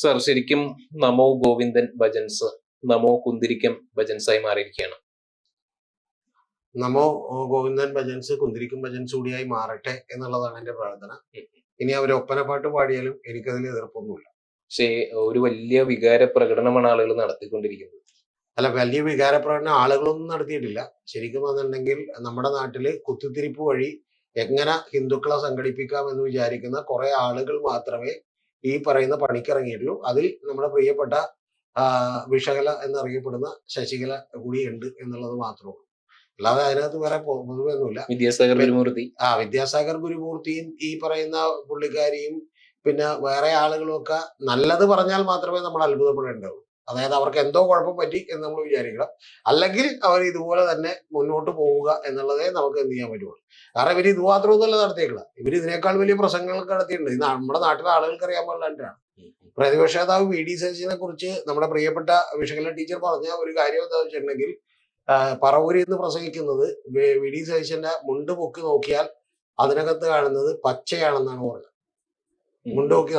Sir, ശരിക്കും നമോ ഗോവിന്ദൻ ഭജൻസ് നമോ കുന്തിരിക്കം ഭജൻസായി മാറിയിരിക്കുകയാണ്. നമോ ഗോവിന്ദൻ ഭജൻസ് കുന്തിരിക്കും ഭജൻസ് കൂടിയായി മാറട്ടെ എന്നുള്ളതാണ് എന്റെ പ്രാർത്ഥന. ഇനി അവർ ഒപ്പനപ്പാട്ട് പാടിയാലും എനിക്കതിൽ എതിർപ്പൊന്നുമില്ല. പക്ഷേ ഒരു വലിയ വികാര പ്രകടനമാണ് ആളുകൾ നടത്തിക്കൊണ്ടിരിക്കുന്നത്. അല്ല, വലിയ വികാര പ്രകടനം ആളുകളൊന്നും നടത്തിയിട്ടില്ല. ശരിക്കും വന്നിട്ടുണ്ടെങ്കിൽ നമ്മുടെ നാട്ടില് കുത്തിത്തിരിപ്പ് വഴി എങ്ങനെ ഹിന്ദുക്കളെ സംഘടിപ്പിക്കാം എന്ന് വിചാരിക്കുന്ന കുറെ ആളുകൾ മാത്രമേ ഈ പറയുന്ന പണിക്കിറങ്ങിയിട്ടുള്ളൂ. അതിൽ നമ്മുടെ പ്രിയപ്പെട്ട വിഷകല എന്നറിയപ്പെടുന്ന ശശികല കൂടി ഉണ്ട് എന്നുള്ളത് മാത്രമേ ഉള്ളൂ. അല്ലാതെ അതിനകത്ത് വേറെ പൊതുവെ ഒന്നുമില്ല. വിദ്യാസാഗർ ഗുരുമൂർത്തിയും ഈ പറയുന്ന പുള്ളിക്കാരിയും പിന്നെ വേറെ ആളുകളും ഒക്കെ നല്ലത് പറഞ്ഞാൽ മാത്രമേ നമ്മൾ അത്ഭുതപ്പെടേണ്ടാവൂ. അതായത് അവർക്ക് എന്തോ കുഴപ്പം പറ്റി എന്ന് നമ്മൾ വിചാരിക്കണം. അല്ലെങ്കിൽ അവർ ഇതുപോലെ തന്നെ മുന്നോട്ട് പോവുക എന്നുള്ളതേ നമുക്ക് എന്ത് ചെയ്യാൻ പറ്റുള്ളൂ. കാരണം ഇവർ ഇത് മാത്രമൊന്നുമല്ല നടത്തിയേക്കണം. ഇവർ ഇതിനേക്കാൾ വലിയ പ്രസംഗങ്ങളൊക്കെ നടത്തിയിട്ടുണ്ട്. ഇത് നമ്മുടെ നാട്ടിലെ ആളുകൾക്ക് അറിയാൻ പാടില്ലാണ്ടാണ്. പ്രതിപക്ഷ നേതാവ് വി ഡി സതീശനെ കുറിച്ച് നമ്മുടെ പ്രിയപ്പെട്ട വിഷകല ടീച്ചർ പറഞ്ഞ ഒരു കാര്യം എന്താ വെച്ചിട്ടുണ്ടെങ്കിൽ, പറവൂരിൽ നിന്ന് പ്രസംഗിക്കുന്നത് വി ഡി സതീശന്റെ മുണ്ട് പൊക്കി നോക്കിയാൽ അതിനകത്ത് കാണുന്നത് പച്ചയാണെന്നാണ് പറഞ്ഞത്. മുണ്ട് പൊക്കി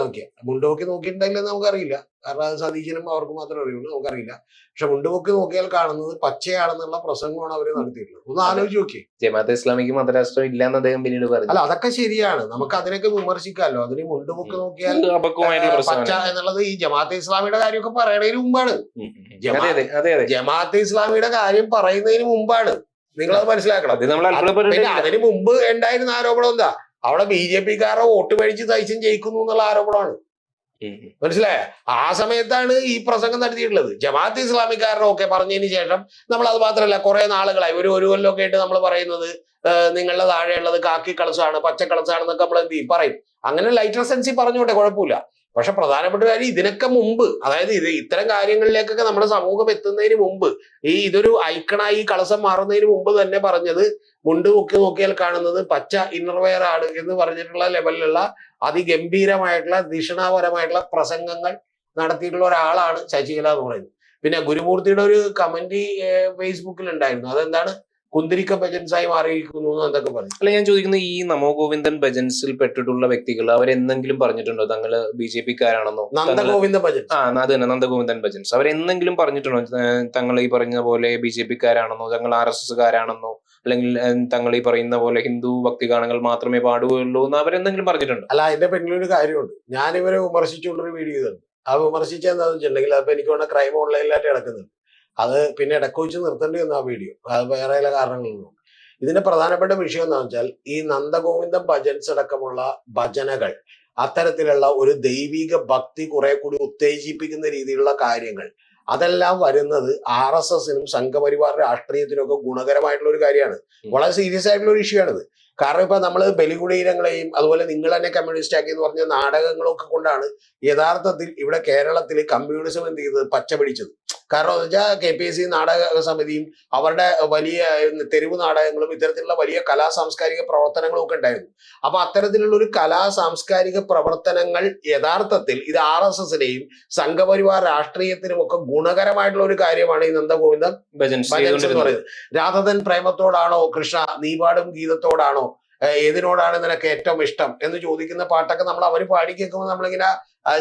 നോക്കിയിട്ടുണ്ടെങ്കിൽ നമുക്കറിയില്ല. കാരണം അത് സതീശനും അവർക്ക് മാത്രമേ അറിയുള്ളൂ, നമുക്കറിയില്ല. പക്ഷെ മുണ്ട് പൊക്കി നോക്കിയാൽ കാണുന്നത് പച്ചയാണെന്നുള്ള പ്രസംഗമാണ് അവര് നടത്തിയിട്ടുള്ളത്. ഒന്ന് ആലോചിച്ച് നോക്കിയേ. ജമാഅത്തെ ഇസ്ലാമിക്ക് മതരാഷ്ട്രം ഇല്ലെന്ന് അദ്ദേഹം പിന്നീട് പറഞ്ഞു. അല്ല, അതൊക്കെ ശരിയാണ്, നമുക്ക് അതിനൊക്കെ വിമർശിക്കാമല്ലോ. അതിന് മുണ്ട് പൊക്കി നോക്കിയാൽ പച്ച എന്നുള്ളത് ഈ ജമാഅത്തെ ഇസ്ലാമിയുടെ കാര്യമൊക്കെ പറയുന്നതിന് മുമ്പാണ്. ജമാഅത്തെ ഇസ്ലാമിയുടെ കാര്യം പറയുന്നതിന് മുമ്പാണ്. നിങ്ങളത് മനസ്സിലാക്കണം. പിന്നെ അതിന് മുമ്പ് ഉണ്ടായിരുന്ന ആരോപണം എന്താ? അവിടെ BJP-ക്കാരുടെ വോട്ട് മേടിച്ച് സൈസ്യം ജയിക്കുന്നു എന്നുള്ള ആരോപണമാണ്. മനസ്സിലായ? ആ സമയത്താണ് ഈ പ്രസംഗം നടത്തിയിട്ടുള്ളത്. ജമാഅത്ത് ഇസ്ലാമിക്കാരുടെ ഒക്കെ പറഞ്ഞതിന് ശേഷം നമ്മൾ അത് മാത്രമല്ല, കുറെ നാളുകളായി ഒരു കൊല്ലമൊക്കെ ആയിട്ട് നമ്മൾ പറയുന്നത് നിങ്ങളുടെ താഴെയുള്ളത് കാക്കി കളസാണ്, പച്ച കളസാണെന്നൊക്കെ നമ്മൾ എന്ത് ചെയ്യും പറയും. അങ്ങനെ ലൈറ്റർ സെൻസി പറഞ്ഞോട്ടെ, കുഴപ്പമില്ല. പക്ഷെ പ്രധാനപ്പെട്ട കാര്യം ഇതിനൊക്കെ മുമ്പ്, അതായത് ഇത്തരം കാര്യങ്ങളിലേക്കൊക്കെ നമ്മുടെ സമൂഹം എത്തുന്നതിന് മുമ്പ്, ഇതൊരു ഐക്കണായി കളസം മാറുന്നതിന് മുമ്പ് തന്നെ പറഞ്ഞത് മുണ്ട് പൊക്കി നോക്കിയാൽ കാണുന്നത് പച്ച ഇന്നർവെയർ ആണ് എന്ന് പറഞ്ഞിട്ടുള്ള ലെവലിലുള്ള അതിഗംഭീരമായിട്ടുള്ള ദിഷണാപരമായിട്ടുള്ള പ്രസംഗങ്ങൾ നടത്തിയിട്ടുള്ള ഒരാളാണ് ശശികല എന്ന് പറയുന്നത്. പിന്നെ ഗുരുമൂർത്തിയുടെ ഒരു കമന്റ് ഫേസ്ബുക്കിൽ ഉണ്ടായിരുന്നു. അതെന്താണ്? കുന്തിരിക്ക ഭജൻസായി മാറിയിരിക്കുന്നു എന്തൊക്കെ പറഞ്ഞു. അല്ല, ഞാൻ ചോദിക്കുന്നത്, ഈ നമോ ഗോവിന്ദൻ ഭജൻസിൽ പെട്ടിട്ടുള്ള വ്യക്തികൾ അവരെന്തെങ്കിലും പറഞ്ഞിട്ടുണ്ടോ തങ്ങള് BJP-ക്കാരാണെന്നോ? നന്ദഗോവിന്ദ ഭജൻസ്. അത് തന്നെ, നന്ദഗോവിന്ദൻ ഭജൻസ്. അവരെന്തെങ്കിലും പറഞ്ഞിട്ടുണ്ടോ തങ്ങൾ ഈ പറഞ്ഞ പോലെ BJP-ക്കാരാണെന്നോ, തങ്ങൾ RSS-കാരാണെന്നോ, അല്ലെങ്കിൽ തങ്ങൾ ഈ പറയുന്ന പോലെ ഹിന്ദു ഭക്തിഗാനങ്ങൾ മാത്രമേ പാടുകയുള്ളൂ എന്ന് അവരെന്തെങ്കിലും പറഞ്ഞിട്ടുണ്ടോ? അല്ല, അതിന്റെ പിന്നിലൊരു കാര്യമുണ്ട്. ഞാനിവരെ വിമർശിച്ചുകൊണ്ടൊരു വീഡിയോ ചെയ്തിട്ടുണ്ട്. ആ വിമർശിച്ച എന്താണെന്ന് വെച്ചിട്ടുണ്ടെങ്കിൽ, അപ്പൊ എനിക്ക് വേണ്ട ക്രൈം ഓൺലൈനിലായിട്ട് കിടക്കുന്നുണ്ട്. അത് പിന്നെ ഇടയ്ക്ക് വെച്ച് നിർത്തേണ്ടി വന്നു ആ വീഡിയോ. അത് വേറെ ചില കാരണങ്ങളൊന്നും. ഇതിന്റെ പ്രധാനപ്പെട്ട വിഷയം എന്താണെന്ന് വെച്ചാൽ, ഈ നന്ദഗോവിന്ദം ഭജൻസ് അടക്കമുള്ള ഭജനകൾ, അത്തരത്തിലുള്ള ഒരു ദൈവിക ഭക്തി കുറെ കൂടി ഉത്തേജിപ്പിക്കുന്ന രീതിയിലുള്ള കാര്യങ്ങൾ, അതെല്ലാം വരുന്നത് RSS-നും സംഘപരിവാർ രാഷ്ട്രീയത്തിനും ഒക്കെ ഗുണകരമായിട്ടുള്ള ഒരു കാര്യമാണ്. വളരെ സീരിയസ് ആയിട്ടുള്ള ഒരു ഇഷ്യൂ ആണിത്. കാരണം ഇപ്പൊ നമ്മൾ ബലികുടീരങ്ങളെയും അതുപോലെ നിങ്ങൾ തന്നെ കമ്മ്യൂണിസ്റ്റ് ആക്കി എന്ന് പറഞ്ഞ നാടകങ്ങളൊക്കെ കൊണ്ടാണ് യഥാർത്ഥത്തിൽ ഇവിടെ കേരളത്തിൽ കമ്മ്യൂണിസം എന്ത് ചെയ്തത്? പച്ച പിടിച്ചത്. കാരണം എന്ന് വെച്ചാൽ KPSC നാടക സമിതിയും അവരുടെ വലിയ തെരുവ് നാടകങ്ങളും ഇത്തരത്തിലുള്ള വലിയ കലാ സാംസ്കാരിക പ്രവർത്തനങ്ങളും ഒക്കെ ഉണ്ടായിരുന്നു. അപ്പൊ അത്തരത്തിലുള്ള ഒരു കലാ സാംസ്കാരിക പ്രവർത്തനങ്ങൾ യഥാർത്ഥത്തിൽ ഇത് RSS-നെയും സംഘപരിവാർ രാഷ്ട്രീയത്തിനും ഒക്കെ ഗുണകരമായിട്ടുള്ള ഒരു കാര്യമാണ് ഈ നന്ദഗോവിന്ദൻ ഭജൻസ് എന്ന് പറയുന്നത്. രാധതൻ പ്രേമത്തോടാണോ കൃഷ്ണ, നീ പാടും ഗീതത്തോടാണോ, ഏതിനോടാണ് നിനക്ക് ഏറ്റവും ഇഷ്ടം എന്ന് ചോദിക്കുന്ന പാട്ടൊക്കെ നമ്മൾ അവർ പാടി കേൾക്കുമ്പോൾ നമ്മളിങ്ങനെ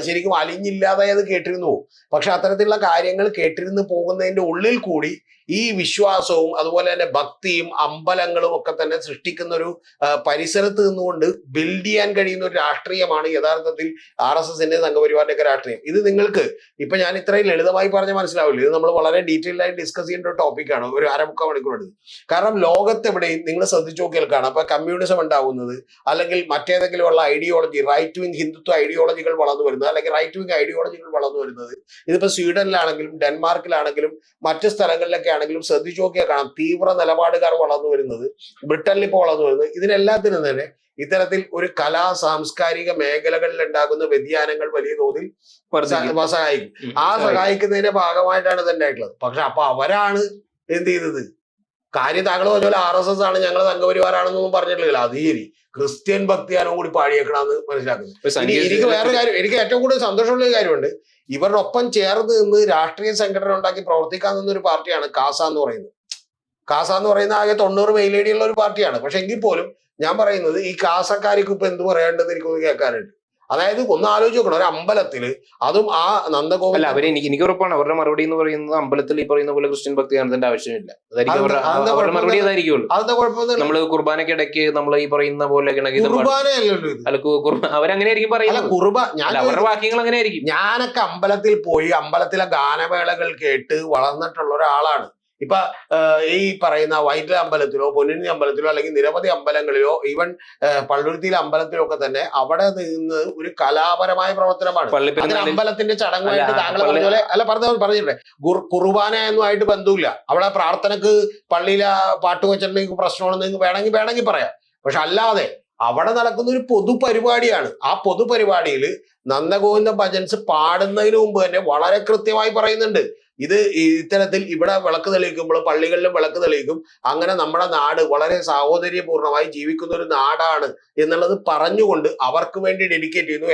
ശരിക്കും അലിഞ്ഞില്ലാതെ അത് കേട്ടിരുന്നു. പക്ഷെ അത്തരത്തിലുള്ള കാര്യങ്ങൾ കേട്ടിരുന്ന് പോകുന്നതിന്റെ ഉള്ളിൽ കൂടി ഈ വിശ്വാസവും അതുപോലെ തന്നെ ഭക്തിയും അമ്പലങ്ങളും ഒക്കെ തന്നെ സൃഷ്ടിക്കുന്ന ഒരു പരിസരത്ത് നിന്നുകൊണ്ട് ബിൽഡ് ചെയ്യാൻ കഴിയുന്ന ഒരു രാഷ്ട്രീയമാണ് യഥാർത്ഥത്തിൽ RSS-ന്റെ സംഘപരിവാറിന്റെ ഒക്കെ രാഷ്ട്രീയം. ഇത് നിങ്ങൾക്ക് ഇപ്പൊ ഞാൻ ഇത്രയും ലളിതമായി പറഞ്ഞ മനസ്സിലാവില്ല. ഇത് നമ്മൾ വളരെ ഡീറ്റെയിൽഡ് ആയി ഡിസ്കസ് ചെയ്യേണ്ട ഒരു ടോപ്പിക്കാണ്. ഒരു 1/2-3 മണിക്കൂർ എടുത്ത്. കാരണം ലോകത്തെവിടെയും നിങ്ങൾ ശ്രദ്ധിച്ചു നോക്കിയാൽ കാണാം, അപ്പൊ കമ്മ്യൂണിസം ഉണ്ടാവുന്നത് അല്ലെങ്കിൽ മറ്റേതെങ്കിലും ഉള്ള ഐഡിയോളജി, റൈറ്റ് വിങ് ഹിന്ദുത്വ ഐഡിയോളജികൾ വളർന്നു വരുന്നത്, അല്ലെങ്കിൽ റൈറ്റ് വിങ് ഐഡിയോളജികൾ വളർന്നു വരുന്നത്, ഇതിപ്പോ സ്വീഡനിലാണെങ്കിലും ഡെൻമാർക്കിലാണെങ്കിലും മറ്റു സ്ഥലങ്ങളിലൊക്കെ ആണെങ്കിലും ശ്രദ്ധിച്ചു നോക്കിയാൽ കാണാം തീവ്ര നിലപാടുകാർ വളർന്നു വരുന്നത്, ബ്രിട്ടനിൽ ഇപ്പോൾ വളർന്നു വരുന്നത്. ഇതിനെല്ലാത്തിനും തന്നെ ഇത്തരത്തിൽ ഒരു കലാ സാംസ്കാരിക മേഖലകളിൽ ഉണ്ടാകുന്ന വ്യതിയാനങ്ങൾ വലിയ തോതിൽ സഹായിക്കും. ആ സഹായിക്കുന്നതിന്റെ ഭാഗമായിട്ടാണ് ഇത് ഉണ്ടായിട്ടുള്ളത്. പക്ഷെ അപ്പൊ അവരാണ് എന്ത് ചെയ്തത്? കാര്യം താങ്കൾ പറഞ്ഞ RSS ആണ്, ഞങ്ങൾ സംഘപരിവാറാണെന്നൊന്നും പറഞ്ഞിട്ടില്ല. അത് ശരി, ക്രിസ്ത്യൻ ഭക്തിയാനോ കൂടി പാടിയേക്കണമെന്ന് മനസ്സിലാക്കുന്നത്. എനിക്ക് വേറെ കാര്യം, എനിക്ക് ഏറ്റവും കൂടുതൽ സന്തോഷമുള്ള ഒരു കാര്യമുണ്ട്. ഇവരുടെ ഒപ്പം ചേർന്ന് നിന്ന് രാഷ്ട്രീയ സംഘടന ഉണ്ടാക്കി പ്രവർത്തിക്കാൻ നിന്നൊരു പാർട്ടിയാണ് കാസ എന്ന് പറയുന്നത്. കാസ എന്ന് പറയുന്ന ആകെ 90 മെയിൽ ഐഡിയുള്ള ഒരു പാർട്ടിയാണ്. പക്ഷെ എങ്കിൽ പോലും ഞാൻ പറയുന്നത് ഈ കാസക്കാർക്ക് ഇപ്പൊ എന്ത് പറയേണ്ടതെന്ന് എനിക്കൊന്ന് കേൾക്കാനുണ്ട്. അതായത് ഒന്ന് ആലോചിച്ച് നോക്കണം, ഒരു അമ്പലത്തില് അതും ആ അല്ല നന്ദഗോവിന്ദ അവര് എനിക്ക് ഉറപ്പാണ് അവരുടെ മറുപടി എന്ന് പറയുന്നത് അമ്പലത്തിൽ ഈ പറയുന്ന പോലെ ക്രിസ്ത്യൻ ഭക്തി കാണുന്നതിന്റെ ആവശ്യമില്ല. അതായിരിക്കും അതെന്താ അവരുടെ മറുപടി കുഴപ്പമൊന്നുമില്ല. അതായിരിക്കുള്ളൂ. അതെന്താ കുഴപ്പമൊന്നുമില്ല. നമ്മള് കുർബാനക്കിടയ്ക്ക് നമ്മൾ ഈ പറയുന്ന പോലെ ഗണഗീതം പാടും. കുർബാനയല്ലല്ലോ ഇത്. അല്ല അവരങ്ങനെ ആയിരിക്കും അല്ല പറയുന്നത്. ഞാൻ അല്ല അവരുടെ വാക്യങ്ങൾ അങ്ങനെ ആയിരിക്കും. ഞാനൊക്കെ അമ്പലത്തിൽ പോയി അമ്പലത്തിലെ ഗാനമേളകൾ കേട്ട് വളർന്നിട്ടുള്ള ഒരാളാണ്. ഇപ്പൊ ഈ പറയുന്ന വൈറ്റില അമ്പലത്തിലോ പൊന്നിനി അമ്പലത്തിലോ അല്ലെങ്കിൽ നിരവധി അമ്പലങ്ങളിലോ ഈവൻ പള്ളുരുത്തിയിലെ അമ്പലത്തിലോ ഒക്കെ തന്നെ അവിടെ നിന്ന് ഒരു കലാപരമായ പ്രവർത്തനമാണ്. അതിന് പള്ളിപ്പെരുന്നാളിൽ അമ്പലത്തിന്റെ ചടങ്ങുമായിട്ട് അല്ല, താങ്കൾ പറഞ്ഞ പോലെ അല്ല പറഞ്ഞില്ലേ കുർബാന എന്നുമായിട്ട് ബന്ധമില്ല. അവിടെ പ്രാർത്ഥനക്ക് പള്ളിയിലെ പാട്ട് വെച്ചിട്ടുണ്ടെങ്കിൽ പ്രശ്നമാണെന്ന് വേണമെങ്കിൽ പറയാം. പക്ഷെ അല്ലാതെ അവിടെ നടക്കുന്ന ഒരു പൊതുപരിപാടിയാണ്. ആ പൊതുപരിപാടിയിൽ നന്ദഗോവിന്ദ ഭജൻസ് പാടുന്നതിന് മുമ്പ് തന്നെ വളരെ കൃത്യമായി പറയുന്നുണ്ട്, ഇത് ഇത്തരത്തിൽ ഇവിടെ വിളക്ക് തെളിയിക്കുമ്പോൾ പള്ളികളിലും വിളക്ക് തെളിയിക്കും, അങ്ങനെ നമ്മുടെ നാട് വളരെ സാഹോദര്യപൂർണമായി ജീവിക്കുന്ന ഒരു നാടാണ് എന്നുള്ളത് പറഞ്ഞുകൊണ്ട് അവർക്ക് വേണ്ടി ഡെഡിക്കേറ്റ് ചെയ്യുന്നു.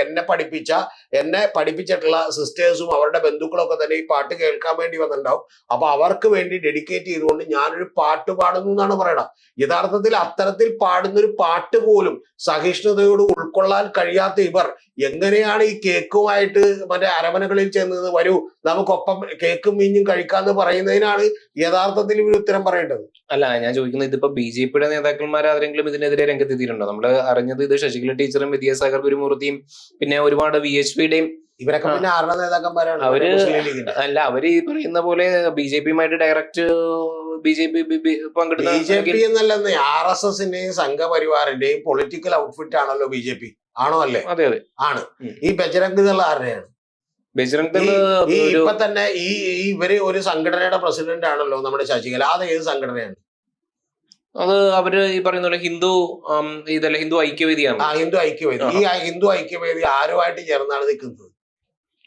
എന്നെ പഠിപ്പിച്ചിട്ടുള്ള സിസ്റ്റേഴ്സും അവരുടെ ബന്ധുക്കളും ഒക്കെ തന്നെ ഈ പാട്ട് കേൾക്കാൻ വേണ്ടി വന്നിട്ടുണ്ടാവും. അപ്പൊ അവർക്ക് വേണ്ടി ഡെഡിക്കേറ്റ് ചെയ്തുകൊണ്ട് ഞാനൊരു പാട്ട് പാടുന്നു എന്നാണ് പറയണം. യഥാർത്ഥത്തിൽ അത്തരത്തിൽ പാടുന്നൊരു പാട്ട് പോലും സഹിഷ്ണുതയോട് ഉൾക്കൊള്ളാൻ കഴിയാത്ത ഇവർ എങ്ങനെയാണ് ഈ കേക്കുമായിട്ട് മറ്റേ അരമനകളിൽ ചെന്നത്, വരൂ നമുക്കൊപ്പം കേക്കും മീഞ്ഞും കഴിക്കാന്ന് പറയുന്നതിനാണ് യഥാർത്ഥത്തിൽ ഇവർ ഉത്തരം പറയേണ്ടത്. അല്ല ഞാൻ ചോദിക്കുന്നത്, ഇതിപ്പോ ബി.ജെ.പിയുടെ നേതാക്കന്മാർ ആരെങ്കിലും ഇതിനെതിരെ രംഗത്തെത്തിയിട്ടുണ്ടോ? നമ്മൾ അറിഞ്ഞത് ഇത് ശശികല ടീച്ചറും വിദ്യാസാഗർ ഗുരുമൂർത്തിയും പിന്നെ ഒരുപാട് VHPയുടെയും ഇവരൊക്കെ പിന്നെ ആരുടെ നേതാക്കന്മാരാണ്? അവര് മുസ്ലിം ലീഗിന്റെ. അല്ല അവര് ഈ പറയുന്ന പോലെ ബി.ജെ.പിയുമായിട്ട് ഡയറക്റ്റ് ബി.ജെ.പി പങ്കിടുന്ന BJP എന്നല്ലെന്ന് RSSന്റെയും സംഘപരിവാറിന്റെയും പൊളിറ്റിക്കൽ ഔട്ട്ഫിറ്റ് ആണല്ലോ BJP. ആണോ അല്ലേ? അതെ അതെ ആണ്. ഈ ബജരംഗ് ദൾ ആരുടെയാണ്? ബജറംഗ് ദൾ ഇപ്പൊ തന്നെ ഇവര് ഒരു സംഘടനയുടെ പ്രസിഡന്റ് ആണല്ലോ നമ്മുടെ ശശികല. അത് ഏത് സംഘടനയാണ്? അത് അവര് ഈ പറയുന്ന പോലെ ഹിന്ദു ഇതല്ല ഹിന്ദു ഐക്യവേദിയാണ്. ഹിന്ദു ഐക്യവേദി. ഈ ഹിന്ദു ഐക്യവേദി ആരുമായിട്ട് ചേർന്നാണ് നിൽക്കുന്നത്?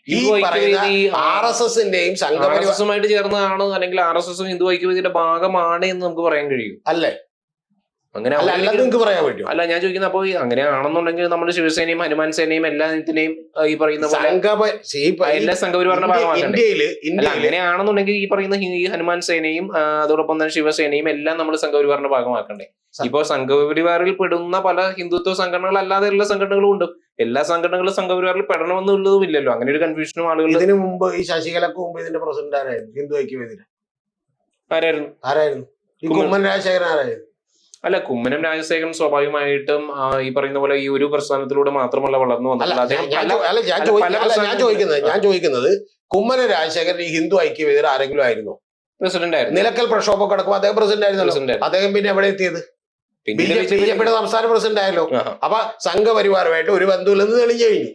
ഈ ഹിന്ദു പറയുന്ന ഐക്യവേദി RSSന്റെയും RSSുമായിട്ട് ചേർന്നതാണ്, അല്ലെങ്കിൽ RSSും ഹിന്ദു ഐക്യവേദിയുടെ ഭാഗമാണ് എന്ന് നമുക്ക് പറയാൻ കഴിയും. അല്ലേ? അങ്ങനെ അല്ലെന്ന് നിങ്ങൾക്ക് പറയാൻ പറ്റും? അല്ല ഞാൻ ചോദിക്കുന്നത്, അപ്പൊ അങ്ങനെയാണെന്നുണ്ടെങ്കിൽ നമ്മൾ ശിവസേനയും ഹനുമാൻ സേനയും എല്ലാത്തിനെയും ഈ പറയുന്ന പോലെ എല്ലാ സംഘപരിവാറിന്റെ ഭാഗമാക്കണ്ടേ? അല്ല അങ്ങനെയാണെന്നുണ്ടെങ്കിൽ ഈ പറയുന്ന ഈ ഹനുമാൻ സേനയും അതോടൊപ്പം തന്നെ ശിവസേനയും എല്ലാം നമ്മൾ സംഘപരിവാറിന്റെ ഭാഗമാക്കണ്ടേ? ഇപ്പൊ സംഘപരിവാറിൽ പെടുന്ന പല ഹിന്ദുത്വ സംഘടനകൾ അല്ലാതെയുള്ള സംഘടനകളും ഉണ്ട്. എല്ലാ സംഘടനകളും സംഘപരിവാറിൽ പെടണമെന്നുള്ളതും ഇല്ലല്ലോ. അങ്ങനെ ഒരു കൺഫ്യൂഷനും ആളുകൾ. ഇതിനു മുമ്പ് ഈ ശശികലക്ക് മുമ്പ് ഇതിന്റെ പ്രസിഡന്റ് ആരായിരുന്നു ഹിന്ദു ഐക്യവേദിയുടെ? ആരായിരുന്നു? ഈ കുമ്മൻ രാജശേഖരൻ ആരായിരുന്നു? അല്ല കുമ്മനം രാജശേഖരൻ സ്വാഭാവികമായിട്ടും ഈ പറയുന്ന പോലെ ഈ ഒരു പ്രസ്ഥാനത്തിലൂടെ മാത്രമല്ല വളർന്നു വന്നത്. ഞാൻ ചോദിക്കുന്നത് കുമ്മനം രാജശേഖരൻ ഈ ഹിന്ദു ഐക്യവേദിയുടെ ആരെങ്കിലും ആയിരുന്നോ? പ്രസിഡന്റ് ആയിരുന്നു. നിലക്കൽ പ്രക്ഷോഭം കിടക്കുമ്പോൾ അദ്ദേഹം പ്രസിഡന്റ് ആയിരുന്നല്ലോ. അദ്ദേഹം പിന്നെ എവിടെ എത്തിയത്? BJPയുടെ സംസ്ഥാന പ്രസിഡന്റ് ആയല്ലോ. അപ്പൊ സംഘപരിവാരമായിട്ട് ഒരു ബന്ധമില്ലെന്ന് തെളിഞ്ഞു കഴിഞ്ഞു.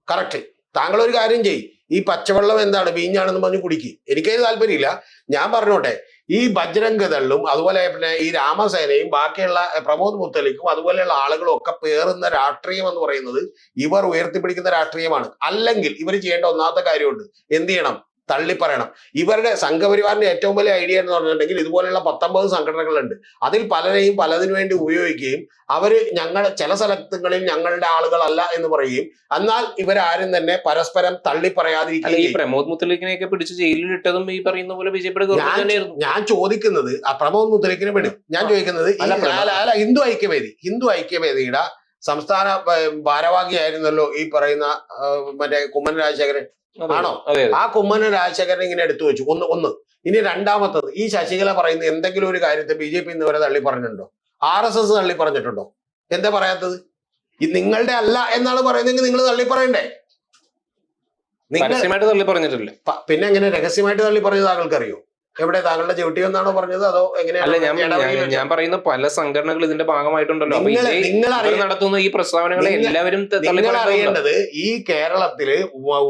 കറക്റ്റ്. താങ്കൾ ഒരു കാര്യം ചെയ്യും, ഈ പച്ചവെള്ളം എന്താണ് വീഞ്ഞാണെന്ന് പറഞ്ഞ് കുടിക്കും. എനിക്കത് താല്പര്യമില്ല. ഞാൻ പറഞ്ഞോട്ടെ, ഈ ബജ്രംഗ് ദളും അതുപോലെ പിന്നെ ഈ രാമസേനയും ബാക്കിയുള്ള പ്രമോദ് മുത്തലിക്കും അതുപോലെയുള്ള ആളുകളും ഒക്കെ പേറുന്ന രാഷ്ട്രീയം എന്ന് പറയുന്നത് ഇവർ ഉയർത്തിപ്പിടിക്കുന്ന രാഷ്ട്രീയമാണ്. അല്ലെങ്കിൽ ഇവർ ചെയ്യേണ്ട ഒന്നാമത്തെ കാര്യമുണ്ട്, എന്ത് ചെയ്യണം? തള്ളിപ്പറയണം. ഇവരുടെ സംഘപരിവാറിന്റെ ഏറ്റവും വലിയ ഐഡിയ എന്ന് പറഞ്ഞിട്ടുണ്ടെങ്കിൽ ഇതുപോലെയുള്ള 19 സംഘടനകളുണ്ട്. അതിൽ പലരെയും പലതിനു വേണ്ടി ഉപയോഗിക്കുകയും അവര് ചില സ്ഥലങ്ങളിൽ ഞങ്ങളുടെ ആളുകളല്ല എന്ന് പറയുകയും എന്നാൽ ഇവരാരും തന്നെ പരസ്പരം തള്ളിപ്പറയാതിരിക്കുകയും. ഈ പ്രമോദ് മുത്തലിക്കിനെയൊക്കെ പിടിച്ച് ജയിലിലിട്ടതും ഈ പറയുന്ന പോലെ BJPയുടെ ഗവൺമെന്റ് തന്നെയായിരുന്നു. ഞാൻ ചോദിക്കുന്നത് പ്രമോദ് മുത്തലിക്കിനെ വിടും. ഞാൻ ചോദിക്കുന്നത് ഹിന്ദു ഐക്യവേദിയുടെ സംസ്ഥാന ഭാരവാഹിയായിരുന്നല്ലോ ഈ പറയുന്ന മറ്റേ കുമ്മനം രാജശേഖരൻ. ആണോ? ആ കുമ്മനം രാജശേഖരൻ ഇങ്ങനെ എടുത്തു വെച്ചു. ഒന്ന് ഇനി രണ്ടാമത്തത്, ഈ ശശികല പറയുന്ന എന്തെങ്കിലും ഒരു കാര്യത്തെ BJP ഇന്ന് വരെ തള്ളി പറഞ്ഞിട്ടുണ്ടോ? RSS തള്ളി പറഞ്ഞിട്ടുണ്ടോ? എന്താ പറയാത്തത്? നിങ്ങളുടെ അല്ല എന്നാണ് പറയുന്നതെങ്കിൽ നിങ്ങൾ തള്ളി പറയണ്ടേ? രഹസ്യമായിട്ട് തള്ളി പറഞ്ഞിട്ടില്ല. പിന്നെ എങ്ങനെ രഹസ്യമായിട്ട് തള്ളി പറഞ്ഞത് താങ്കൾക്കറിയോ? എവിടെ? താങ്കളുടെ ചവിട്ടി എന്നാണോ പറഞ്ഞത്? അതോ എങ്ങനെയാണ്? ഞാൻ പറയുന്ന പല സംഘടനകൾ ഇതിന്റെ ഭാഗമായിട്ടുണ്ടല്ലോ. നടത്തുന്ന ഈ പ്രസ്താവനകളെ എല്ലാവരും നിങ്ങൾ അറിയേണ്ടത്, ഈ കേരളത്തില്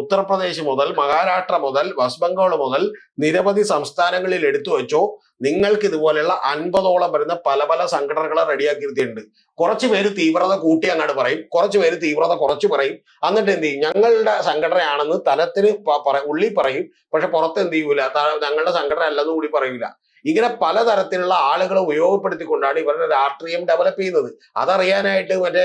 ഉത്തർപ്രദേശ് മുതൽ മഹാരാഷ്ട്ര മുതൽ വെസ്റ്റ് ബംഗാൾ മുതൽ നിരവധി സംസ്ഥാനങ്ങളിൽ എടുത്തു വെച്ചോ, നിങ്ങൾക്ക് ഇതുപോലെയുള്ള 50ഓളം വരുന്ന പല പല സംഘടനകളെ റെഡിയാക്കിയിരുത്തിയിട്ടുണ്ട്. കുറച്ച് പേര് തീവ്രത കൂട്ടി അങ്ങോട്ട് പറയും, കുറച്ച് പേര് തീവ്രത കുറച്ച് പറയും. എന്നിട്ട് എന്ത് ചെയ്യും? ഞങ്ങളുടെ സംഘടനയാണെന്ന് തലത്തിന് ഉള്ളിൽ പറയും, പക്ഷെ പുറത്ത് എന്ത് ചെയ്യൂല, ഞങ്ങളുടെ സംഘടന അല്ലെന്ന് കൂടി പറയൂല. ഇങ്ങനെ പലതരത്തിലുള്ള ആളുകളെ ഉപയോഗപ്പെടുത്തിക്കൊണ്ടാണ് ഇവരുടെ രാഷ്ട്രീയം ഡെവലപ്പ് ചെയ്യുന്നത്. അതറിയാനായിട്ട് മറ്റേ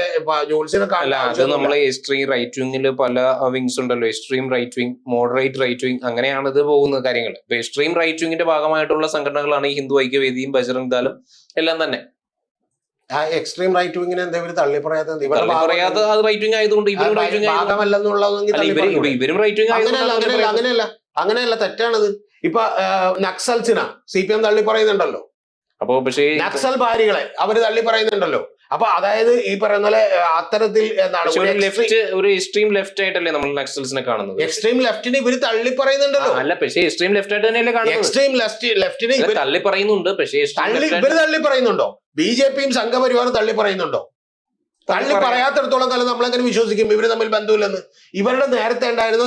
ജോത്സ്യനെ അത് നമ്മളെ എക്സ്ട്രീം റൈറ്റ് വിങ്ങിൽ പല വിങ്സ് ഉണ്ടല്ലോ. Extreme right wing, moderate right wing, അങ്ങനെയാണ് ഇത് പോകുന്ന കാര്യങ്ങൾ. ഇപ്പൊ എക്സ്ട്രീം റൈറ്റ് വിങ്ങിന്റെ ഭാഗമായിട്ടുള്ള സംഘടനകളാണ് ഈ ഹിന്ദു ഐക്യവേദിയും ബജറംഗ് ദളും എല്ലാം തന്നെ. ആ എക്സ്ട്രീം റൈറ്റ് വിങ്ങിനെ എന്താ ഇവര് തള്ളി പറയാത്തത്? പറയാത്ത അത് റൈറ്റ് വിങ് ആയതുകൊണ്ട് ഇവരും റൈറ്റ് വിങ് ഭാഗമല്ലെന്നുള്ളതെങ്കിൽ ഇവരും റൈറ്റ് വിങ് അങ്ങനെയല്ല, തെറ്റാണത്. ഇപ്പൊ നക്സൽസിന CPM തള്ളി പറയുന്നുണ്ടല്ലോ. അപ്പൊ പക്ഷേ നക്സൽ ഭാരികളെ അവര് തള്ളി പറയുന്നുണ്ടല്ലോ. അപ്പൊ അതായത് ഈ പറയുന്ന പോലെ അത്തരത്തിൽ ഒരു എക്സ്ട്രീം ലെഫ്റ്റ് ആയിട്ടല്ലേ നമ്മൾ നക്സൽസിനെ കാണുന്നത്? എക്സ്ട്രീം ലെഫ്റ്റിന് ഇവര് തള്ളി പറയുന്നുണ്ടല്ലോ. അല്ല, പക്ഷേ എക്സ്ട്രീം ലെഫ്റ്റ് ആയിട്ട് തന്നെയല്ലേ കാണുന്നത്? എക്സ്ട്രീം ലെഫ്റ്റിന് തള്ളി പറയുന്നുണ്ട്. പക്ഷേ ഇവര് തള്ളി പറയുന്നുണ്ടോ? BJPയും സംഘപരിവാറും തള്ളി പറയുന്നുണ്ടോ? തള്ളി പറയാത്തിടത്തോളം കാലം നമ്മളെങ്ങനെ വിശ്വസിക്കും ഇവര് തമ്മിൽ ബന്ധമില്ലെന്ന്? ഇവരുടെ നേരത്തെ ഉണ്ടായിരുന്ന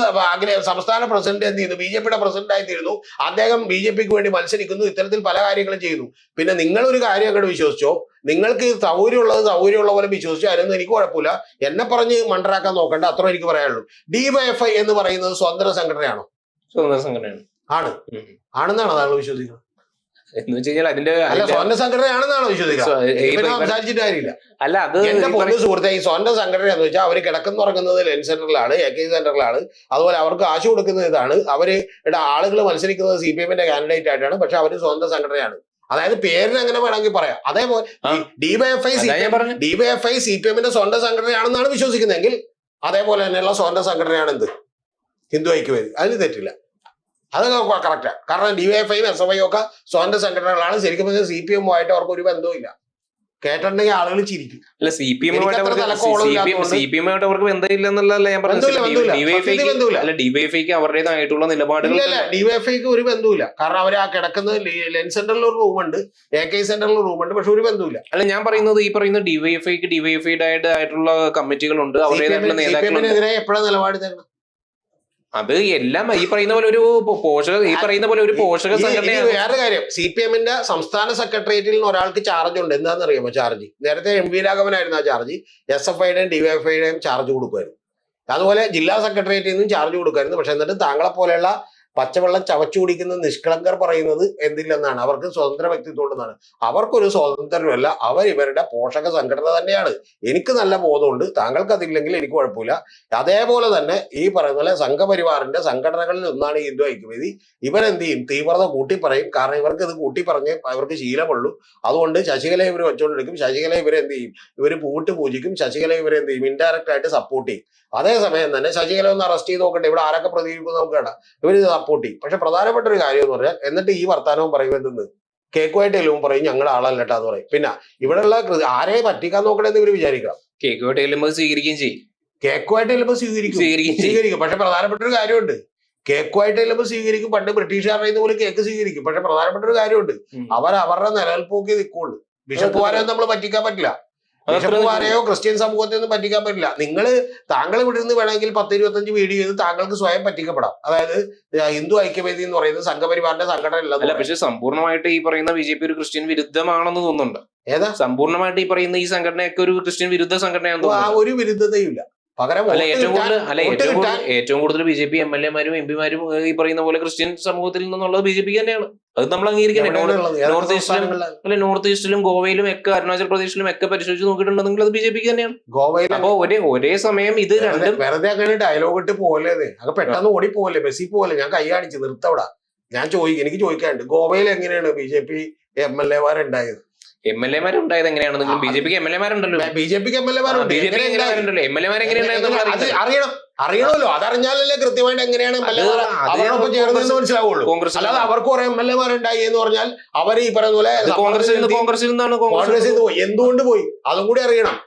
സംസ്ഥാന പ്രസിഡന്റ് എന്ത് ചെയ്യുന്നു? BJPയുടെ പ്രസിഡന്റ് ആയിത്തീരുന്നു. അദ്ദേഹം BJPക്ക് വേണ്ടി മത്സരിക്കുന്നു. ഇത്തരത്തിൽ പല കാര്യങ്ങളും ചെയ്യുന്നു. പിന്നെ നിങ്ങളൊരു കാര്യം അങ്ങോട്ട് വിശ്വസിച്ചോ, നിങ്ങൾക്ക് സൗകര്യമുള്ള പോലെ വിശ്വസിച്ചോ, അതിനൊന്നും എനിക്ക് കുഴപ്പമില്ല. എന്നെ പറഞ്ഞ് മണ്ടറാക്കാൻ നോക്കണ്ട, അത്ര എനിക്ക് പറയാനുള്ളൂ. DYFI എന്ന് പറയുന്നത് സ്വതന്ത്ര സംഘടനയാണോ? സ്വതന്ത്ര സംഘടനയാണ്. ആണെന്നാണോ താങ്കൾ വിശ്വസിക്കുന്നത്? എന്ന് വെച്ച് കഴിഞ്ഞാൽ അതിന്റെ സ്വന്തം സംഘടനയാണെന്നാണോ വിശ്വസിക്കുന്നത്? കാര്യമില്ല. അല്ല, അത് എന്റെ പൊന്നു സുഹൃത്തെ, ഈ സ്വന്തം സംഘടന എന്ന് വെച്ചാൽ അവര് കിടക്കുന്നുറങ്ങുന്നത് ലെൻ സെന്ററിലാണ്, AK സെന്ററിലാണ്. അതുപോലെ അവർക്ക് കാശ് കൊടുക്കുന്നത് ഇതാണ്. അവരുടെ ആളുകൾ മത്സരിക്കുന്നത് CPMന്റെ കാൻഡിഡേറ്റ് ആയിട്ടാണ്. പക്ഷെ അവര് സ്വന്തം സംഘടനയാണ്. അതായത് പേരിന് അങ്ങനെ വേണമെങ്കിൽ പറയാം. അതേപോലെ DYFI CPMന്റെ സ്വന്തം സംഘടനയാണെന്നാണ് വിശ്വസിക്കുന്നതെങ്കിൽ അതേപോലെ തന്നെയുള്ള സ്വന്തം സംഘടനയാണ് എന്ത്? ഹിന്ദു ഐക്യവേദി. അതിന് തെറ്റില്ല, അത് കറക്റ്റാണ്. കാരണം DYFIയും SFI ഒക്കെ സ്വതന്ത്ര സംഘടനകളാണ്. ശരിക്കും പറഞ്ഞാൽ CPMുമായിട്ട് അവർക്ക് ഒരു ബന്ധവുമില്ല. കേട്ടിട്ടുണ്ടെങ്കിൽ ആളുകൾ ചിരിക്കും. അല്ല, CPMുമായിട്ട് അവർക്ക് ബന്ധമില്ലെന്നുള്ളതല്ല ഞാൻ പറഞ്ഞത്. DYFIക്ക് അവരുടേതായിട്ടുള്ള നിലപാടുകൾ. DYFIക്ക് ഒരു ബന്ധവുമില്ല. കാരണം അവർ ആ കിടക്കുന്നത് ലെൻ സെന്ററിൽ ഒരു റൂമുണ്ട്, AK സെന്ററിൽ റൂമുണ്ട്, പക്ഷെ ഒരു ബന്ധവുമില്ല. അല്ല, ഞാൻ പറയുന്നത് ഈ പറയുന്ന DYFIയുടെ ആയിട്ടുള്ള കമ്മിറ്റികളുണ്ട്, അവരുടേതായിട്ടുള്ള നേതാക്കളെതിരെ എപ്പോഴാണ് നിലപാട് തരണം? അത് എല്ലാം ഈ പറയുന്ന പോലെ ഒരു പോഷക സംഘടനയാണ്. വേറെ കാര്യം, CPMന്റെ സംസ്ഥാന സെക്രട്ടേറിയറ്റിൽ നിന്ന് ഒരാൾക്ക് ചാർജ് ഉണ്ട്. എന്താണെന്ന് അറിയാമോ ചാർജ്? നേരത്തെ MV രാഘവനായിരുന്നു ആ ചാർജ്. SFIയുടെയും DYFIയുടെയും ചാർജ് കൊടുക്കുമായിരുന്നു. അതുപോലെ ജില്ലാ സെക്രട്ടേറിയറ്റിൽ നിന്നും ചാർജ് കൊടുക്കുമായിരുന്നു. പക്ഷെ എന്നിട്ട് താങ്കളെ പോലെയുള്ള പച്ചവെള്ളം ചവച്ചു കുടിക്കുന്ന നിഷ്കളങ്കർ പറയുന്നത് എന്തില്ലെന്നാണ്? അവർക്ക് സ്വതന്ത്ര വ്യക്തിത്വം ഉണ്ടെന്നാണ്. അവർക്കൊരു സ്വാതന്ത്ര്യമല്ല, അവർ ഇവരുടെ പോഷക സംഘടന തന്നെയാണ്. എനിക്ക് നല്ല ബോധമുണ്ട്, താങ്കൾക്ക് അതില്ലെങ്കിൽ എനിക്ക് കുഴപ്പമില്ല. അതേപോലെ തന്നെ ഈ പറയുന്ന പോലെ സംഘപരിവാറിന്റെ സംഘടനകളിൽ ഒന്നാണ് ഹിന്ദു ഐക്യവേദി. ഇവരെന്ത് ചെയ്യും? തീവ്രത കൂട്ടിപ്പറയും. കാരണം ഇവർക്ക് ഇത് കൂട്ടിപ്പറഞ്ഞ് അവർക്ക് ശീലമുള്ളൂ. അതുകൊണ്ട് ശശികല ഇവർ വെച്ചുകൊണ്ടിരിക്കും. ശശികല ഇവരെന്ത് ചെയ്യും? ഇവര് പൂട്ട് പൂജിക്കും. ശശികല ഇവരെന്ത് ചെയ്യും? ഇൻഡയറക്റ്റ് ആയിട്ട് സപ്പോർട്ട് ചെയ്യും. അതേസമയം തന്നെ ശശികല ഒന്ന് അറസ്റ്റ് ചെയ്ത് നോക്കട്ടെ, ഇവിടെ ആരൊക്കെ പ്രതികരിക്കും നമുക്ക് കാണാം. ഇവര് സപ്പോർട്ട് ചെയ്യും. പക്ഷെ പ്രധാനപ്പെട്ട ഒരു കാര്യം എന്ന് പറഞ്ഞാൽ, എന്നിട്ട് ഈ വർത്താനവും പറയുന്നത് കേക്കുമായിട്ട് എല്ലാം പറയും ഞങ്ങളുടെ ആളല്ലട്ടാന്ന് പറയും. പിന്നെ ഇവിടെയുള്ള ആരെ പറ്റിക്കാൻ നോക്കണമെന്ന് ഇവര് വിചാരിക്കണം. കേക്കുമായിട്ട് ചെല്ലുമ്പോൾ സ്വീകരിക്കുകയും ചെയ്യും. കേക്കുമായിട്ട് ചെല്ലുമ്പോൾ സ്വീകരിക്കും. പക്ഷെ പ്രധാനപ്പെട്ട ഒരു കാര്യമുണ്ട്, കേക്കുമായിട്ട് ചെല്ലുമ്പോൾ സ്വീകരിക്കും. പണ്ട് ബ്രിട്ടീഷുകാരുടെ പോലും കേക്ക് സ്വീകരിക്കും. പക്ഷെ പ്രധാനപ്പെട്ട ഒരു കാര്യമുണ്ട്, അവരുടെ നിലനിൽപ്പോക്കി നിൽക്കുള്ളൂ. ബിഷപ്പുമാരെയൊന്നും നമ്മൾ പറ്റിക്കാൻ പറ്റില്ല. ബിഷപ്പുമാരെയോ ക്രിസ്ത്യൻ സമൂഹത്തെ ഒന്നും പറ്റിക്കാൻ പറ്റില്ല. താങ്കൾ ഇവിടെ നിന്ന് വേണമെങ്കിൽ 10-25 വീഡിയോ ചെയ്ത് താങ്കൾക്ക് സ്വയം പറ്റിക്കപ്പെടാം. അതായത് ഹിന്ദു ഐക്യവേദി എന്ന് പറയുന്നത് സംഘപരിവാറിന്റെ സംഘടന അല്ല. പക്ഷെ സമ്പൂർണ്ണമായിട്ട് ഈ പറയുന്ന BJP ഒരു ക്രിസ്ത്യൻ വിരുദ്ധമാണെന്ന് തോന്നുന്നുണ്ട്. ഏതാ സമ്പൂർണ്ണമായിട്ട് ഈ പറയുന്ന ഈ സംഘടനയൊക്കെ ഒരു ക്രിസ്ത്യൻ വിരുദ്ധ സംഘടനയാണെന്ന് തോന്നുന്നു. ഒരു വിരുദ്ധതയും ഇല്ല. പകരം ഏറ്റവും കൂടുതൽ BJP MLA-മാരും MP-മാരും ഈ പറയുന്ന പോലെ ക്രിസ്ത്യൻ സമൂഹത്തിൽ നിന്നുള്ളത് BJPക്ക് തന്നെയാണ്. അത് നമ്മൾ അംഗീകരിക്കണം. നോർത്ത് ഈസ്റ്റിലും ഗോവയിലും ഒക്കെ അരുണാചൽ പ്രദേശിലും ഒക്കെ പരിശോധിച്ച് നോക്കിയിട്ടുണ്ടെങ്കിൽ അത് BJPക്ക് തന്നെയാണ്. അപ്പൊ ഒരേ സമയം ഇത് രണ്ടും വെറുതെ അങ്ങനെ ഡയലോഗ് ഇട്ട് പോലെ അത് പെട്ടെന്ന് ഓടി പോലെ ബസ്സിൽ പോലെ ഞാൻ കൈ കാണിച്ച് നിർത്തവിടാ. എനിക്ക് ചോദിക്കാനുണ്ട്, ഗോവയിൽ എങ്ങനെയാണ് BJP MLA-മാരുണ്ടായത്? MLA-മാരുണ്ടായത് എങ്ങനെയാണെന്നെങ്കിലും BJPക്ക് MLA-മാരുണ്ടല്ലോ. BJPക്ക് MLA-മാരുണ്ട്. അറിയണമല്ലോ. അതറിഞ്ഞാലല്ലേ കൃത്യമായിട്ട് എങ്ങനെയാണ് അവരോടൊപ്പം ചേർന്ന് മനസ്സിലാവുള്ളൂ. അല്ലാതെ അവർക്ക് കുറെ MLA-മാരുണ്ടായി എന്ന് പറഞ്ഞാൽ അവർ ഈ പറയുന്ന പോലെ കോൺഗ്രസിൽ നിന്നാണ് പോയി. എന്തുകൊണ്ട് പോയി അതും കൂടി അറിയണം.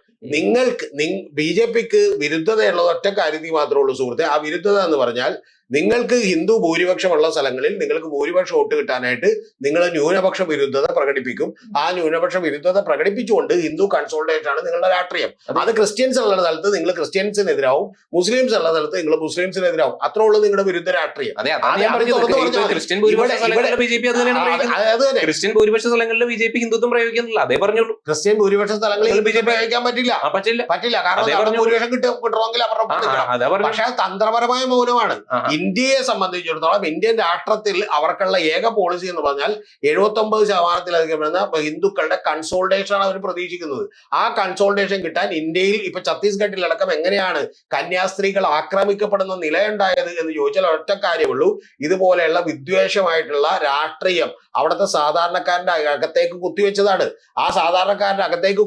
BJPക്ക് വിരുദ്ധതയുള്ളത് ഒറ്റ കാര്യത്തിൽ മാത്രമേ ഉള്ളൂ സുഹൃത്തെ. ആ വിരുദ്ധത എന്ന് പറഞ്ഞാൽ, നിങ്ങൾക്ക് ഹിന്ദു ഭൂരിപക്ഷമുള്ള സ്ഥലങ്ങളിൽ നിങ്ങൾക്ക് ഭൂരിപക്ഷം വോട്ട് കിട്ടാനായിട്ട് നിങ്ങൾ ന്യൂനപക്ഷ വിരുദ്ധത പ്രകടിപ്പിക്കും. ആ ന്യൂനപക്ഷ വിരുദ്ധത പ്രകടിപ്പിച്ചുകൊണ്ട് ഹിന്ദു കൺസോൾട്ടേറ്റ് ആണ് നിങ്ങളുടെ രാഷ്ട്രീയം. അത് ക്രിസ്ത്യൻസ് ഉള്ള സ്ഥലത്ത് നിങ്ങൾ ക്രിസ്ത്യൻസിനെതിരാവും, മുസ്ലിംസ് ഉള്ള സ്ഥലത്ത് നിങ്ങൾ മുസ്ലിംസിനെതിരാവും. അത്രേ ഉള്ളൂ നിങ്ങളുടെ വിരുദ്ധ രാഷ്ട്രീയം. ക്രിസ്ത്യൻ ഭൂരിപക്ഷ സ്ഥലങ്ങളിൽ BJP ഹിന്ദുത്വം പ്രയോഗിക്കുന്നില്ല. അതേ പറഞ്ഞുള്ളൂ. ക്രിസ്ത്യൻ ഭൂരിപക്ഷ സ്ഥലങ്ങളിൽ BJP പ്രയോഗിക്കാൻ പറ്റില്ല. കാരണം ഭൂരിപക്ഷം കിട്ടണമെങ്കിൽ അവരുടെ. പക്ഷെ തന്ത്രപരമായ മൗനമാണ്. ഇന്ത്യയെ സംബന്ധിച്ചിടത്തോളം ഇന്ത്യൻ രാഷ്ട്രത്തിൽ അവർക്കുള്ള ഏക പോളിസി എന്ന് പറഞ്ഞാൽ 79% വരുന്ന ഹിന്ദുക്കളുടെ കൺസോൾട്ടേഷൻ ആണ് അവർ പ്രതീക്ഷിക്കുന്നത്. ആ കൺസോൾട്ടേഷൻ കിട്ടാൻ ഇന്ത്യയിൽ ഇപ്പൊ ഛത്തീസ്ഗഡിലടക്കം എങ്ങനെയാണ് കന്യാസ്ത്രീകൾ ആക്രമിക്കപ്പെടുന്ന നിലയുണ്ടായത് എന്ന് ചോദിച്ചാൽ ഒറ്റ കാര്യമുള്ളൂ, ഇതുപോലെയുള്ള വിദ്വേഷമായിട്ടുള്ള രാഷ്ട്രീയം അവിടുത്തെ സാധാരണക്കാരന്റെ അകത്തേക്ക് കുത്തിവെച്ചതാണ്. ആ സാധാരണക്കാരന്റെ അകത്തേക്ക്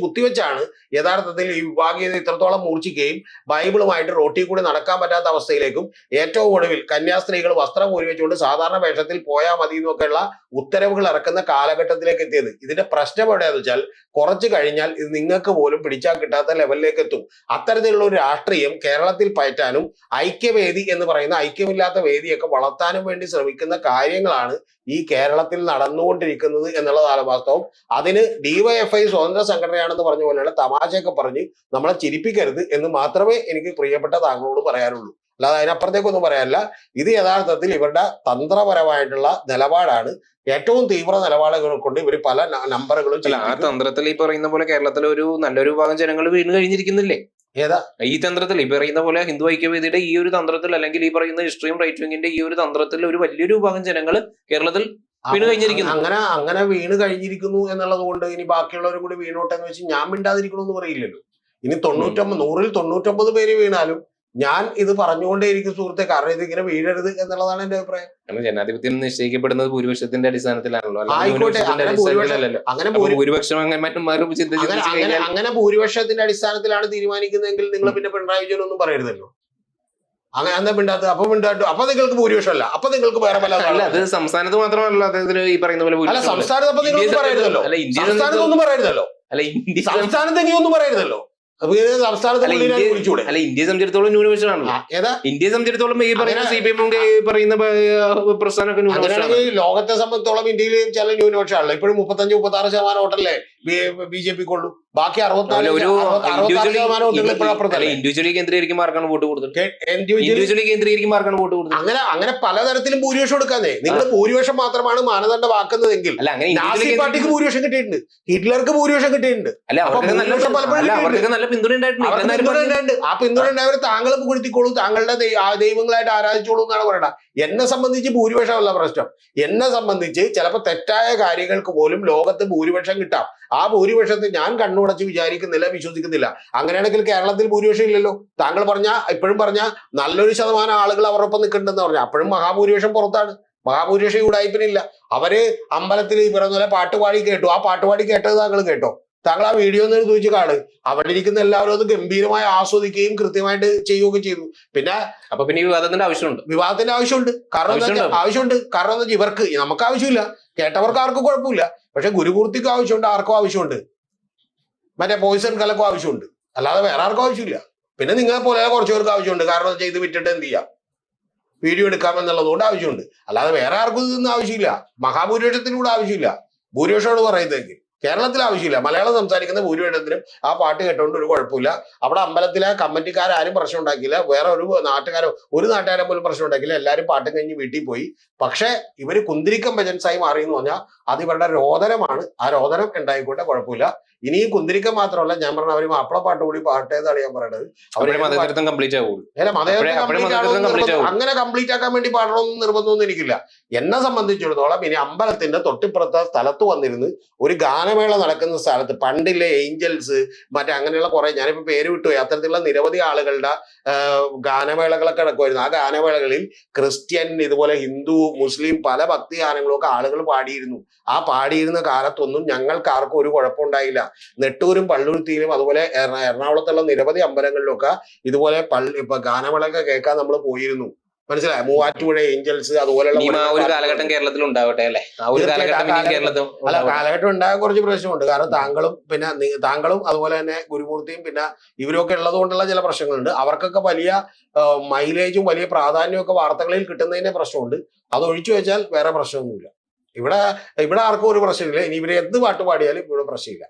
കുത്തിവെച്ചാണ് യഥാർത്ഥത്തിൽ ഈ വിഭാഗീയത ഇത്രത്തോളം മൂർച്ഛിക്കുകയും ബൈബിളുമായിട്ട് റോട്ടിൽ കൂടി നടക്കാൻ പറ്റാത്ത അവസ്ഥയിലേക്കും ഏറ്റവും ഒടുവിൽ കന്യാസ്ത്രീകൾ വസ്ത്രം ഊരി വെച്ചുകൊണ്ട് സാധാരണ വേഷത്തിൽ പോയാൽ മതി എന്നൊക്കെയുള്ള ഉത്തരവുകൾ ഇറക്കുന്ന കാലഘട്ടത്തിലേക്ക് എത്തിയത്. ഇതിന്റെ പ്രശ്നം എവിടെയാന്ന് വെച്ചാൽ കുറച്ച് കഴിഞ്ഞാൽ ഇത് നിങ്ങൾക്ക് പോലും പിടിച്ചാൽ കിട്ടാത്ത ലെവലിലേക്ക് എത്തും. അത്തരത്തിലുള്ള ഒരു രാഷ്ട്രീയം കേരളത്തിൽ പയറ്റാനും ഐക്യവേദി എന്ന് പറയുന്ന ഐക്യമില്ലാത്ത വേദിയൊക്കെ വളർത്താനും വേണ്ടി ശ്രമിക്കുന്ന കാര്യങ്ങളാണ് ഈ കേരളത്തിൽ നടന്നുകൊണ്ടിരിക്കുന്നത് എന്നുള്ളതാണ് വാസ്തവം. അതിന് ഡിവൈഎഫ്ഐ സ്വതന്ത്ര സംഘടനയാണെന്ന് പറഞ്ഞ പോലെയുള്ള തമാശയൊക്കെ പറഞ്ഞ് നമ്മളെ ചിരിപ്പിക്കരുത് എന്ന് മാത്രമേ എനിക്ക് പ്രിയപ്പെട്ട താങ്കളോട് പറയാനുള്ളൂ. അല്ലാതെ അതിനപ്പുറത്തേക്കൊന്നും പറയാനില്ല. ഇത് യഥാർത്ഥത്തിൽ ഇവരുടെ തന്ത്രപരമായിട്ടുള്ള നിലപാടാണ്. ഏറ്റവും തീവ്ര നിലപാടുകൾ കൊണ്ട് ഇവർ പല നമ്പറുകളും ആ തന്ത്രത്തിൽ ഈ പറയുന്ന പോലെ കേരളത്തിലെ ഒരു നല്ലൊരു ഭാഗം ജനങ്ങൾ വീണ് കഴിഞ്ഞിരിക്കുന്നില്ലേ? ഏതാ ഈ തന്ത്രത്തിൽ ഈ പറയുന്ന പോലെ ഹിന്ദു ഐക്യവേദിയുടെ ഈ ഒരു തന്ത്രത്തിൽ, അല്ലെങ്കിൽ ഈ പറയുന്ന എക്സ്ട്രീം റൈറ്റ് വിങ്ങിന്റെ ഈ ഒരു തന്ത്രത്തിൽ ഒരു വലിയൊരു ഭാഗം ജനങ്ങൾ കേരളത്തിൽ വീണ് കഴിഞ്ഞിരിക്കുന്നു. അങ്ങനെ വീണ് കഴിഞ്ഞിരിക്കുന്നു എന്നുള്ളത് കൊണ്ട് ഇനി ബാക്കിയുള്ളവരും കൂടി വീണോട്ടെ എന്ന് വെച്ച് ഞാൻ മിണ്ടാതിരിക്കണമെന്ന് പറയില്ലല്ലോ. ഇനി 100ൽ 99 പേര് വീണാലും ഞാൻ ഇത് പറഞ്ഞുകൊണ്ടേയിരിക്കും സുഹൃത്തെ, കാരണം ഇത് ഇങ്ങനെ വീഴരുത് എന്നുള്ളതാണ് എന്റെ അഭിപ്രായം. ജനാധിപത്യം നിശ്ചയിക്കപ്പെടുന്നത് ഭൂരിപക്ഷത്തിന്റെ അടിസ്ഥാനത്തിലാണല്ലോ. ആയിക്കോട്ടെ, അങ്ങനെ ഭൂരിപക്ഷത്തിന്റെ അടിസ്ഥാനത്തിലാണ് തീരുമാനിക്കുന്നതെങ്കിൽ നിങ്ങൾ പിന്നെ പിണറായി വിജയൻ ഒന്നും പറയരുതല്ലോ. അങ്ങനെ എന്താ മിണ്ടാത്ത? അപ്പൊ നിങ്ങൾക്ക് ഭൂരിപക്ഷമല്ല, അപ്പൊ നിങ്ങൾക്ക് വേറെ പല അത് സംസ്ഥാനത്ത് മാത്രമല്ല അദ്ദേഹത്തിന് ഈ പറയുന്ന പോലെ അല്ല സംസ്ഥാനത്ത് അപ്പൊ നിങ്ങൾ പറയരുതല്ലോ, സംസ്ഥാനത്തൊന്നും പറയരുതല്ലോ, സംസ്ഥാനത്ത് ഇനിയൊന്നും പറയരുതല്ലോ. അല്ല ഇന്ത്യയെ സംബന്ധിച്ചിടത്തോളം ന്യൂനപക്ഷമാണല്ലോ. ഇന്ത്യയെ സംബന്ധിച്ചിടത്തോളം ഈ പറയുന്ന CPM പറയുന്ന പ്രസ്ഥാനമൊക്കെ ലോകത്തെ സംബന്ധിച്ചോളം ഇന്ത്യയിൽ ചില ന്യൂനപക്ഷമാണല്ലോ. ഇപ്പോഴും 35-36% വോട്ടല്ലേ BJP-ക്കുള്ളൂ. ബാക്കി 64% ഇൻഡിവിജ്വലി കേന്ദ്രീകരിക്കുമാർക്കാണ് വോട്ട് കൂടുതൽ. ഇൻഡിവിജ്വലി കേന്ദ്രീകരിക്കുമാർക്കാണ് വോട്ട് കൂടുതൽ. അങ്ങനെ പലതരത്തിലും ഭൂരിപക്ഷം എടുക്കാന്നേ. നിങ്ങൾ ഭൂരിപക്ഷം മാത്രമാണ് മാനദണ്ഡമാക്കുന്നതെങ്കിൽ നാസി പാർട്ടിക്ക് ഭൂരിപക്ഷം കിട്ടിയിട്ടുണ്ട്, ഹിറ്റ്ലർക്ക് ഭൂരിപക്ഷം കിട്ടിയിട്ടുണ്ട്. അവർക്ക് നല്ല പിന്തുണ ഉണ്ടായിട്ടുണ്ട്. ആ പിന്തുണ ഉണ്ടായവർ താങ്കൾ പുകഴ്ത്തിക്കോളൂ, താങ്കളുടെ ദൈവങ്ങളായിട്ട് ആരാധിച്ചോളൂ എന്നാണ് പറയണ. എന്നെ സംബന്ധിച്ച് ഭൂരിപക്ഷമല്ല പ്രശ്നം. എന്നെ സംബന്ധിച്ച് ചിലപ്പോൾ തെറ്റായ കാര്യങ്ങൾക്ക് പോലും ലോകത്ത് ഭൂരിപക്ഷം കിട്ടാം. ആ ഭൂരിപക്ഷത്തെ ഞാൻ കണ്ണുടച്ച് വിചാരിക്കുന്നില്ല, വിശ്വസിക്കുന്നില്ല. അങ്ങനെയാണെങ്കിൽ കേരളത്തിൽ ഭൂരിപക്ഷം ഇല്ലല്ലോ. താങ്കൾ ഇപ്പോഴും പറഞ്ഞ നല്ലൊരു ശതമാനം ആളുകൾ അവരൊപ്പം നിൽക്കുന്നുണ്ടെന്ന് പറഞ്ഞാൽ അപ്പോഴും മഹാഭൂരിപക്ഷം പുറത്താണ്. മഹാഭൂരിപക്ഷം ഉടായ്പിനില്ല. അവര് അമ്പലത്തിൽ ഈ പറഞ്ഞ പോലെ പാട്ടുപാടി കേട്ടു. ആ പാട്ടുപാടി കേട്ടത് താങ്കൾ കേട്ടോ? താങ്കൾ ആ വീഡിയോ ഒന്ന് ചോദിച്ചു കാണുക. അവിടെ ഇരിക്കുന്ന എല്ലാവരും അത് ഗംഭീരമായി ആസ്വദിക്കുകയും കൃത്യമായിട്ട് ചെയ്യുകയൊക്കെ ചെയ്തു. പിന്നെ വിവാദത്തിന്റെ ആവശ്യമുണ്ട്. കാരണം എന്താ ഇവർക്ക്, നമുക്ക് ആവശ്യമില്ല, കേട്ടവർക്ക് ആർക്കും കുഴപ്പമില്ല. പക്ഷെ ഗുരുമൂർത്തിക്ക് ആവശ്യമുണ്ട്, ആർക്കും ആവശ്യമുണ്ട്, മറ്റേ പോയിസൺ കലക്കും ആവശ്യമുണ്ട്, അല്ലാതെ വേറെ ആർക്കും ആവശ്യമില്ല. പിന്നെ നിങ്ങളെ പോലെ കുറച്ച് പേർക്ക് ആവശ്യമുണ്ട്. കാരണം ചെയ്ത് വിറ്റിട്ട് എന്ത് ചെയ്യാം, വീഡിയോ എടുക്കാമെന്നുള്ളതുകൊണ്ട് ആവശ്യമുണ്ട്. അല്ലാതെ വേറെ ആർക്കും ഇതൊന്നും ആവശ്യമില്ല. മഹാഭൂരിപക്ഷത്തിനൂടെ ആവശ്യമില്ല. ഭൂരിപക്ഷത്തോട് പറയുന്നതെങ്കിൽ കേരളത്തിൽ ആവശ്യമില്ല. മലയാളം സംസാരിക്കുന്ന ഭൂരിപക്ഷത്തിനും ആ പാട്ട് കേട്ടോണ്ട് ഒരു കുഴപ്പമില്ല. അവിടെ അമ്പലത്തിലെ കമ്മിറ്റിക്കാരും പ്രശ്നം ഉണ്ടാക്കിയില്ല, വേറെ ഒരു നാട്ടുകാരെ പോലും പ്രശ്നം ഉണ്ടാക്കിയില്ല. എല്ലാവരും പാട്ടും കഴിഞ്ഞ് വീട്ടിൽ പോയി. പക്ഷെ ഇവര് കുന്തിരിക്കം ഭജൻസായി മാറി എന്ന് പറഞ്ഞാൽ അത് ഇവരുടെ രോദനമാണ്. ആ രോദനം ഉണ്ടായിക്കോട്ടെ, കുഴപ്പമില്ല. ഇനി കുന്തിരിക്കം മാത്രമല്ല, ഞാൻ പറഞ്ഞ അവര് മാപ്പിളപ്പാട്ട് കൂടി പാട്ടേതാണ് ഞാൻ പറയണത്. അങ്ങനെ കംപ്ലീറ്റ് ആക്കാൻ വേണ്ടി പാടണമെന്ന് നിർബന്ധമൊന്നും എനിക്കില്ല. എന്നെ സംബന്ധിച്ചിടത്തോളം ഇനി അമ്പലത്തിന്റെ തൊട്ടിപ്പുറത്തെ സ്ഥലത്ത് വന്നിരുന്ന് ഒരു ഗാനമേള നടക്കുന്ന സ്ഥലത്ത് പണ്ടില്ലേ ഏഞ്ചൽസ് അങ്ങനെയുള്ള കുറെ, ഞാനിപ്പോ പേര് വിട്ടുപോയി, അത്തരത്തിലുള്ള നിരവധി ആളുകളുടെ ഗാനമേളകളൊക്കെ നടക്കുമായിരുന്നു. ആ ഗാനമേളകളിൽ ക്രിസ്ത്യൻ, ഇതുപോലെ ഹിന്ദു, മുസ്ലിം പല ഭക്തി ഗാനങ്ങളും ഒക്കെ ആളുകൾ പാടിയിരുന്നു. ആ പാടിയിരുന്ന കാലത്തൊന്നും ഞങ്ങൾക്ക് ആർക്കും ഒരു കുഴപ്പമുണ്ടായില്ല. നെട്ടൂരും പള്ളുരുത്തിയിലും അതുപോലെ എറണാകുളത്തുള്ള നിരവധി അമ്പലങ്ങളിലൊക്കെ ഇതുപോലെ ഗാനമേളൊക്കെ കേൾക്കാൻ നമ്മൾ പോയിരുന്നു. മനസ്സിലായോ? മൂവാറ്റുപുഴ ഏഞ്ചൽസ് അതുപോലെയുള്ള കാലഘട്ടം കേരളത്തിൽ ഉണ്ടാവട്ടെ അല്ലെ? കാലഘട്ടം ഉണ്ടാകാൻ കുറച്ച് പ്രശ്നമുണ്ട്. കാരണം താങ്കളും അതുപോലെ തന്നെ ഗുരുമൂർത്തിയും പിന്നെ ഇവരൊക്കെ ഉള്ളത് കൊണ്ടുള്ള ചില പ്രശ്നങ്ങളുണ്ട്. അവർക്കൊക്കെ വലിയ മൈലേജും വലിയ പ്രാധാന്യവും ഒക്കെ വാർത്തകളിൽ കിട്ടുന്നതിന്റെ പ്രശ്നമുണ്ട്. അത് ഒഴിച്ചു വെച്ചാൽ വേറെ പ്രശ്നമൊന്നുമില്ല. ഇവിടെ ആർക്കും ഒരു പ്രശ്നമില്ല. ഇനി ഇവരെ എന്ത് പാട്ട് പാടിയാലും ഇവിടെ പ്രശ്നമില്ല.